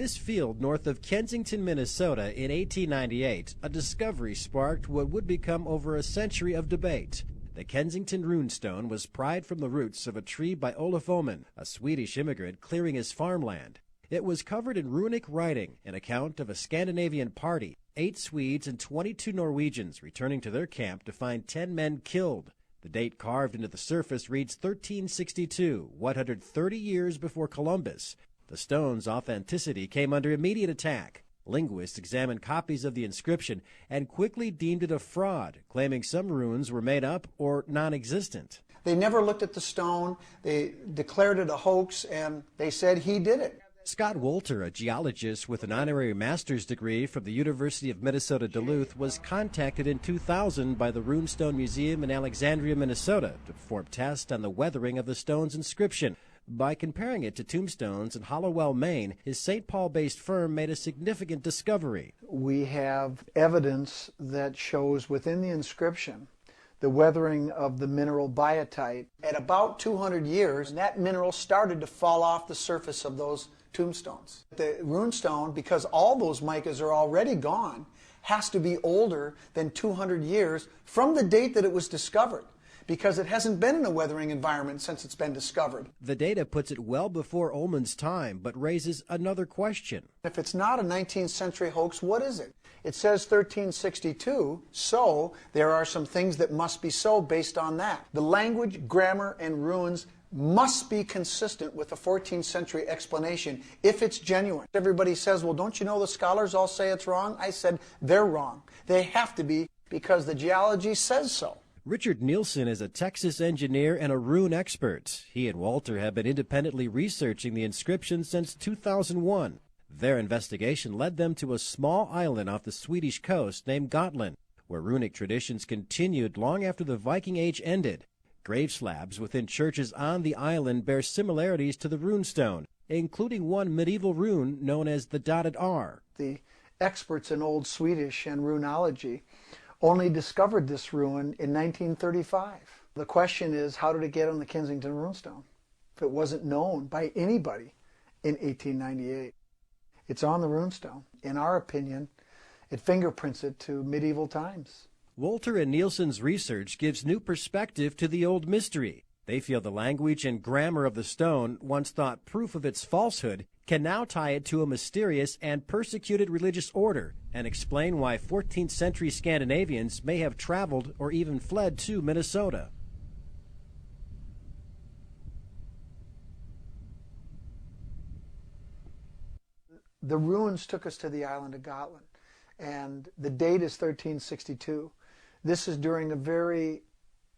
This field north of Kensington, Minnesota in 1898, a discovery sparked what would become over a century of debate. The Kensington runestone was pried from the roots of a tree by Olof Oman, a Swedish immigrant clearing his farmland. It was covered in runic writing, an account of a Scandinavian party, 8 Swedes and 22 Norwegians returning to their camp to find 10 men killed. The date carved into the surface reads 1362, 130 years before Columbus. The stone's authenticity came under immediate attack. Linguists examined copies of the inscription and quickly deemed it a fraud, claiming some runes were made up or non-existent. They never looked at the stone, they declared it a hoax, and they said he did it. Scott Wolter, a geologist with an honorary master's degree from the University of Minnesota Duluth, was contacted in 2000 by the Runestone Museum in Alexandria, Minnesota, to perform tests on the weathering of the stone's inscription. By comparing it to tombstones in Hallowell, Maine, his St. Paul-based firm made a significant discovery. We have evidence that shows within the inscription the weathering of the mineral biotite. At about 200 years, that mineral started to fall off the surface of those tombstones. The runestone, because all those micas are already gone, has to be older than 200 years from the date that it was discovered, because it hasn't been in a weathering environment since it's been discovered. The data puts it well before Ullman's time, but raises another question. If it's not a 19th century hoax, what is it? It says 1362, so there are some things that must be so based on that. The language, grammar, and runes must be consistent with the 14th century explanation if it's genuine. Everybody says, well, don't you know the scholars all say it's wrong? I said, they're wrong. They have to be, because the geology says so. Richard Nielsen is a Texas engineer and a rune expert. He and Walter have been independently researching the inscription since 2001. Their investigation led them to a small island off the Swedish coast named Gotland, where runic traditions continued long after the Viking Age ended. Grave slabs within churches on the island bear similarities to the runestone, including one medieval rune known as the dotted R. The experts in Old Swedish and runology only discovered this rune in 1935. The question is, how did it get on the Kensington runestone if it wasn't known by anybody in 1898? It's on the runestone. In our opinion, it fingerprints it to medieval times. Wolter and Nielsen's research gives new perspective to the old mystery. They feel the language and grammar of the stone, once thought proof of its falsehood, can now tie it to a mysterious and persecuted religious order and explain why 14th century Scandinavians may have traveled or even fled to Minnesota. The ruins took us to the island of Gotland, and the date is 1362. This is during a very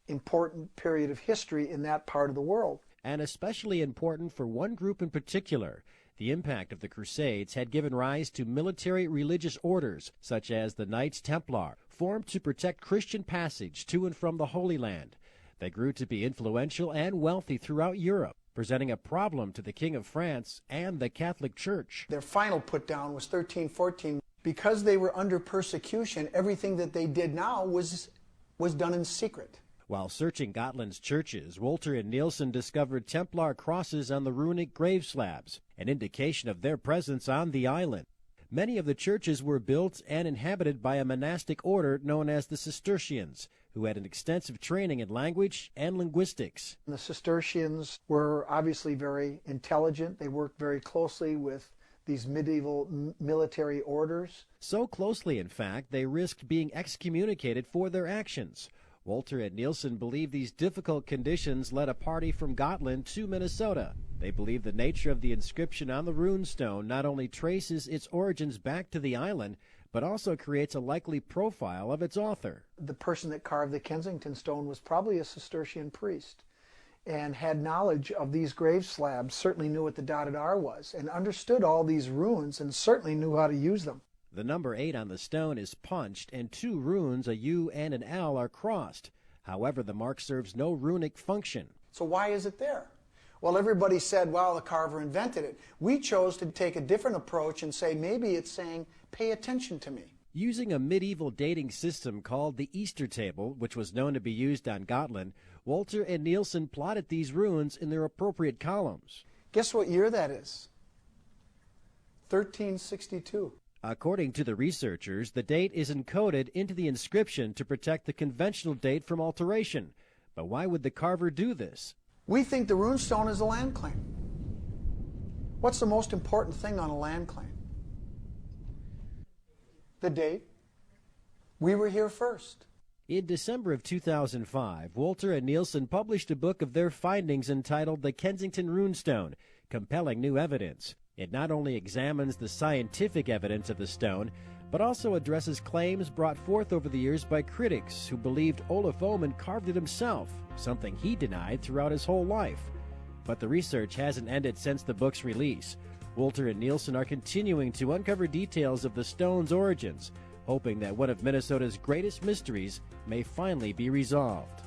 important period of history in that part of the world. And especially important for one group in particular. The impact of the Crusades had given rise to military religious orders, such as the Knights Templar, formed to protect Christian passage to and from the Holy Land. They grew to be influential and wealthy throughout Europe, presenting a problem to the King of France and the Catholic Church. Their final put down was 1314. Because they were under persecution, everything that they did now was done in secret. While searching Gotland's churches, Wolter and Nielsen discovered Templar crosses on the runic grave slabs, an indication of their presence on the island. Many of the churches were built and inhabited by a monastic order known as the Cistercians, who had an extensive training in language and linguistics. The Cistercians were obviously very intelligent. They worked very closely with these medieval military orders. So closely, in fact, they risked being excommunicated for their actions. Wolter and Nielsen believe these difficult conditions led a party from Gotland to Minnesota. They believe the nature of the inscription on the runestone not only traces its origins back to the island, but also creates a likely profile of its author. The person that carved the Kensington stone was probably a Cistercian priest and had knowledge of these grave slabs, certainly knew what the dotted R was, and understood all these runes and certainly knew how to use them. The number 8 on the stone is punched, and 2 runes, a U and an L, are crossed. However, the mark serves no runic function. So why is it there? Well, everybody said, well, the carver invented it. We chose to take a different approach and say, maybe it's saying, pay attention to me. Using a medieval dating system called the Easter Table, which was known to be used on Gotland, Wolter and Nielsen plotted these runes in their appropriate columns. Guess what year that is? 1362. According to the researchers, the date is encoded into the inscription to protect the conventional date from alteration. But why would the carver do this? We think the runestone is a land claim. What's the most important thing on a land claim? The date. We were here first. In December of 2005, Wolter and Nielsen published a book of their findings entitled The Kensington Runestone, Compelling New Evidence. It not only examines the scientific evidence of the stone, but also addresses claims brought forth over the years by critics who believed Olaf Oman carved it himself, something he denied throughout his whole life. But the research hasn't ended since the book's release. Wolter and Nielsen are continuing to uncover details of the stone's origins, hoping that one of Minnesota's greatest mysteries may finally be resolved.